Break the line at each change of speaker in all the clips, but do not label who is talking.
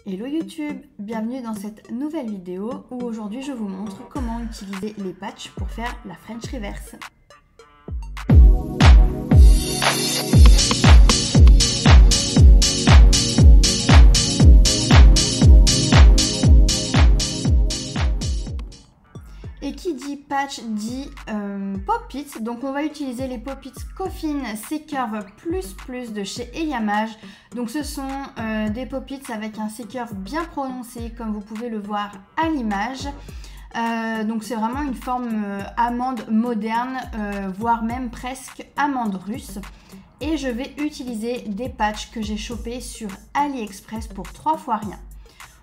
Hello YouTube, bienvenue dans cette nouvelle vidéo où aujourd'hui je vous montre comment utiliser les patchs pour faire la French Reverse. Et qui dit patch dit Pop-It, donc on va utiliser les Pop-It Coffin C-Curve Plus de chez Eliamage. Donc ce sont des Pop-It avec un C-Curve bien prononcé comme vous pouvez le voir à l'image. Donc c'est vraiment une forme amande moderne, voire même presque amande russe. Et je vais utiliser des patchs que j'ai chopés sur AliExpress pour 3 fois rien.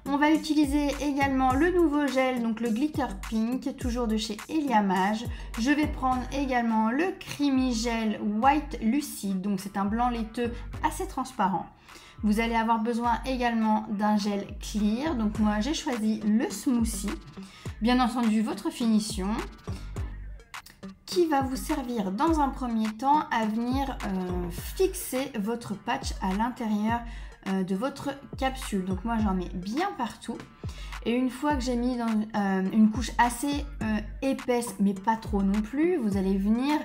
On va utiliser également le nouveau gel, donc le Glitter Pink, toujours de chez Eliamage. Je vais prendre également le Creamy Gel White Lucide, donc c'est un blanc laiteux assez transparent. Vous allez avoir besoin également d'un gel clear, donc moi j'ai choisi le Smoothie. Bien entendu votre finition, qui va vous servir dans un premier temps à venir fixer votre patch à l'intérieur de votre capsule. Donc moi j'en mets bien partout et une fois que j'ai mis dans une couche assez épaisse mais pas trop non plus, vous allez venir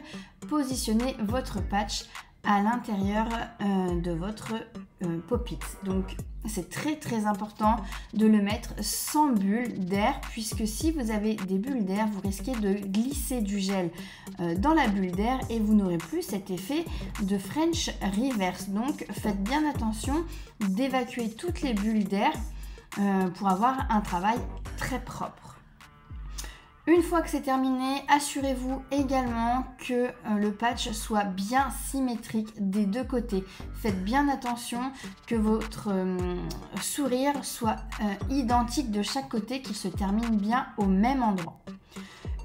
positionner votre patch à l'intérieur de votre Pop-It. Donc c'est très important de le mettre sans bulle d'air, puisque si vous avez des bulles d'air, vous risquez de glisser du gel dans la bulle d'air et vous n'aurez plus cet effet de French Reverse. Donc faites bien attention d'évacuer toutes les bulles d'air pour avoir un travail très propre. Une fois que c'est terminé, assurez-vous également que le patch soit bien symétrique des deux côtés. Faites bien attention que votre sourire soit identique de chaque côté, qu'il se termine bien au même endroit.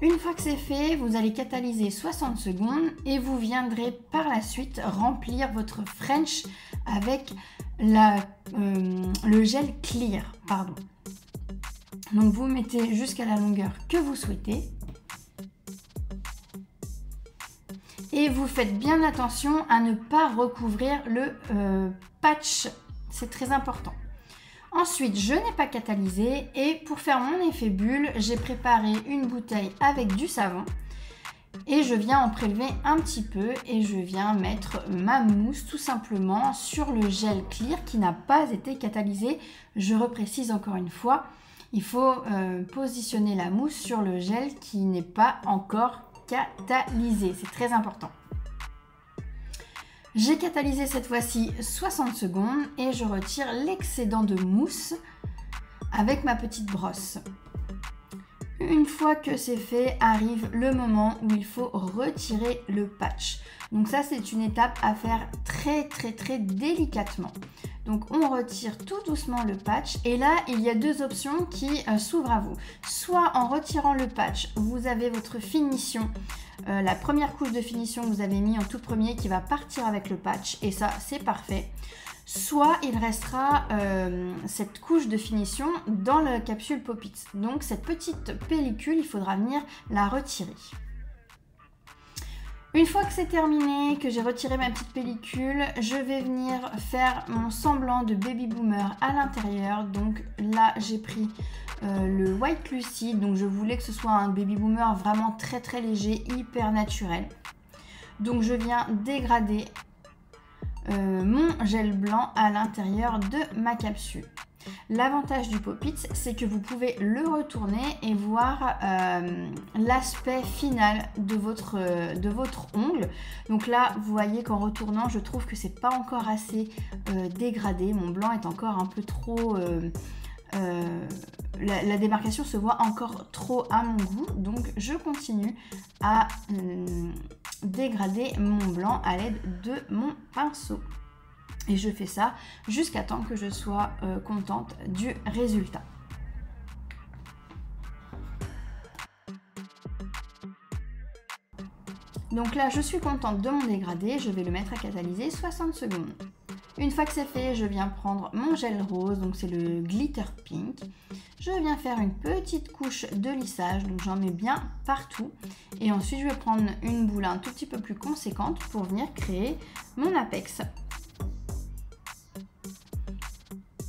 Une fois que c'est fait, vous allez catalyser 60 secondes et vous viendrez par la suite remplir votre French avec le gel clear. Donc vous mettez jusqu'à la longueur que vous souhaitez et vous faites bien attention à ne pas recouvrir le patch, c'est très important. Ensuite, je n'ai pas catalysé et pour faire mon effet bulle, j'ai préparé une bouteille avec du savon et je viens en prélever un petit peu et je viens mettre ma mousse tout simplement sur le gel clear qui n'a pas été catalysé. Je reprécise encore une fois. Il faut positionner la mousse sur le gel qui n'est pas encore catalysé. C'est très important. J'ai catalysé cette fois-ci 60 secondes et je retire l'excédent de mousse avec ma petite brosse. Une fois que c'est fait, arrive le moment où il faut retirer le patch. Donc ça, c'est une étape à faire très délicatement. Donc on retire tout doucement le patch et là il y a deux options qui s'ouvrent à vous. Soit en retirant le patch, vous avez votre finition, la première couche de finition que vous avez mis en tout premier qui va partir avec le patch et ça c'est parfait. Soit il restera cette couche de finition dans la capsule Pop-It. Donc cette petite pellicule, il faudra venir la retirer. Une fois que c'est terminé, que j'ai retiré ma petite pellicule, je vais venir faire mon semblant de Baby Boomer à l'intérieur. Donc là, j'ai pris le White Lucide. Donc je voulais que ce soit un Baby Boomer vraiment très léger, hyper naturel. Donc je viens dégrader mon gel blanc à l'intérieur de ma capsule. L'avantage du Pop-It, c'est que vous pouvez le retourner et voir l'aspect final de votre ongle. Donc là, vous voyez qu'en retournant, je trouve que c'est pas encore assez dégradé. Mon blanc est encore un peu trop... la démarcation se voit encore trop à mon goût. Donc je continue à dégrader mon blanc à l'aide de mon pinceau. Et je fais ça jusqu'à temps que je sois contente du résultat. Donc là, je suis contente de mon dégradé. Je vais le mettre à catalyser 60 secondes. Une fois que c'est fait, je viens prendre mon gel rose, donc c'est le Glitter Pink. Je viens faire une petite couche de lissage, donc j'en mets bien partout. Et ensuite, je vais prendre une boule un tout petit peu plus conséquente pour venir créer mon apex.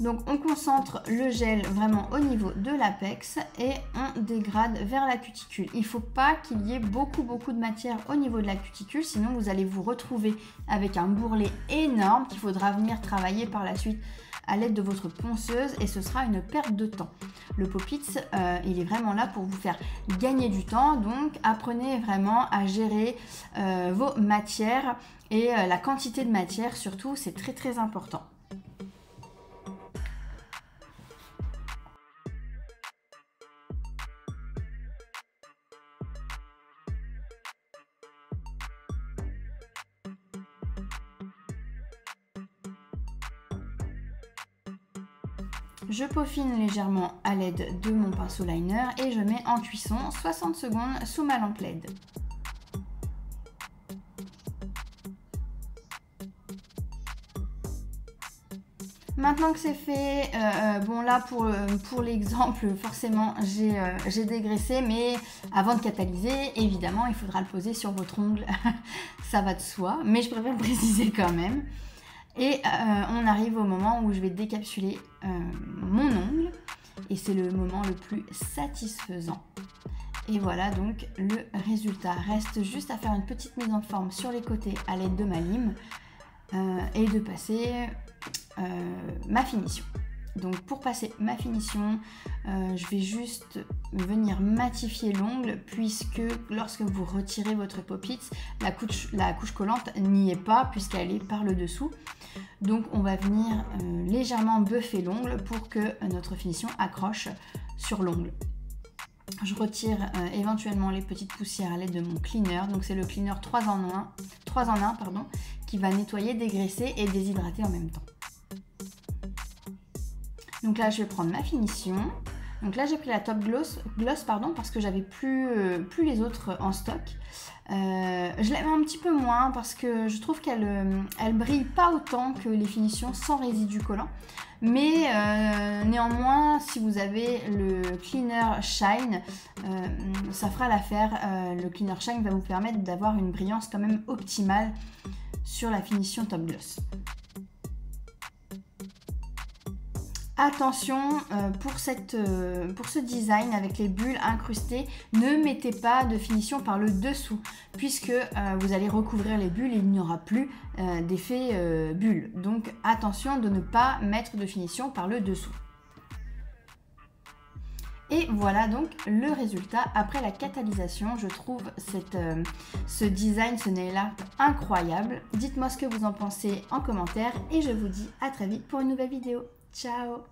Donc on concentre le gel vraiment au niveau de l'apex et on dégrade vers la cuticule. Il ne faut pas qu'il y ait beaucoup de matière au niveau de la cuticule, sinon vous allez vous retrouver avec un bourrelet énorme qu'il faudra venir travailler par la suite à l'aide de votre ponceuse et ce sera une perte de temps. Le Pop-It, il est vraiment là pour vous faire gagner du temps, donc apprenez vraiment à gérer vos matières et la quantité de matière surtout, c'est très important. Je peaufine légèrement à l'aide de mon pinceau liner et je mets en cuisson 60 secondes sous ma lampe LED. Maintenant que c'est fait, bon là pour l'exemple, forcément j'ai dégraissé, mais avant de catalyser, évidemment, il faudra le poser sur votre ongle, ça va de soi, mais je préfère le préciser quand même. Et on arrive au moment où je vais décapsuler mon ongle et c'est le moment le plus satisfaisant. Et voilà donc le résultat. Reste juste à faire une petite mise en forme sur les côtés à l'aide de ma lime et de passer ma finition. Donc pour passer ma finition, je vais juste venir matifier l'ongle puisque lorsque vous retirez votre Pop-It, la couche collante n'y est pas puisqu'elle est par le dessous. Donc on va venir légèrement buffer l'ongle pour que notre finition accroche sur l'ongle. Je retire éventuellement les petites poussières à l'aide de mon cleaner. Donc c'est le cleaner 3 en 1 qui va nettoyer, dégraisser et déshydrater en même temps. Donc là, je vais prendre ma finition. Donc là, j'ai pris la Top Gloss parce que j'avais plus les autres en stock. Je l'aime un petit peu moins parce que je trouve qu'elle brille pas autant que les finitions sans résidu collant. Mais néanmoins, si vous avez le Cleaner Shine, ça fera l'affaire. Le Cleaner Shine va vous permettre d'avoir une brillance quand même optimale sur la finition Top Gloss. Attention, pour ce design avec les bulles incrustées, ne mettez pas de finition par le dessous puisque vous allez recouvrir les bulles et il n'y aura plus d'effet bulle. Donc attention de ne pas mettre de finition par le dessous. Et voilà donc le résultat après la catalysation. Je trouve ce design, ce nail art incroyable. Dites-moi ce que vous en pensez en commentaire et je vous dis à très vite pour une nouvelle vidéo. Ciao!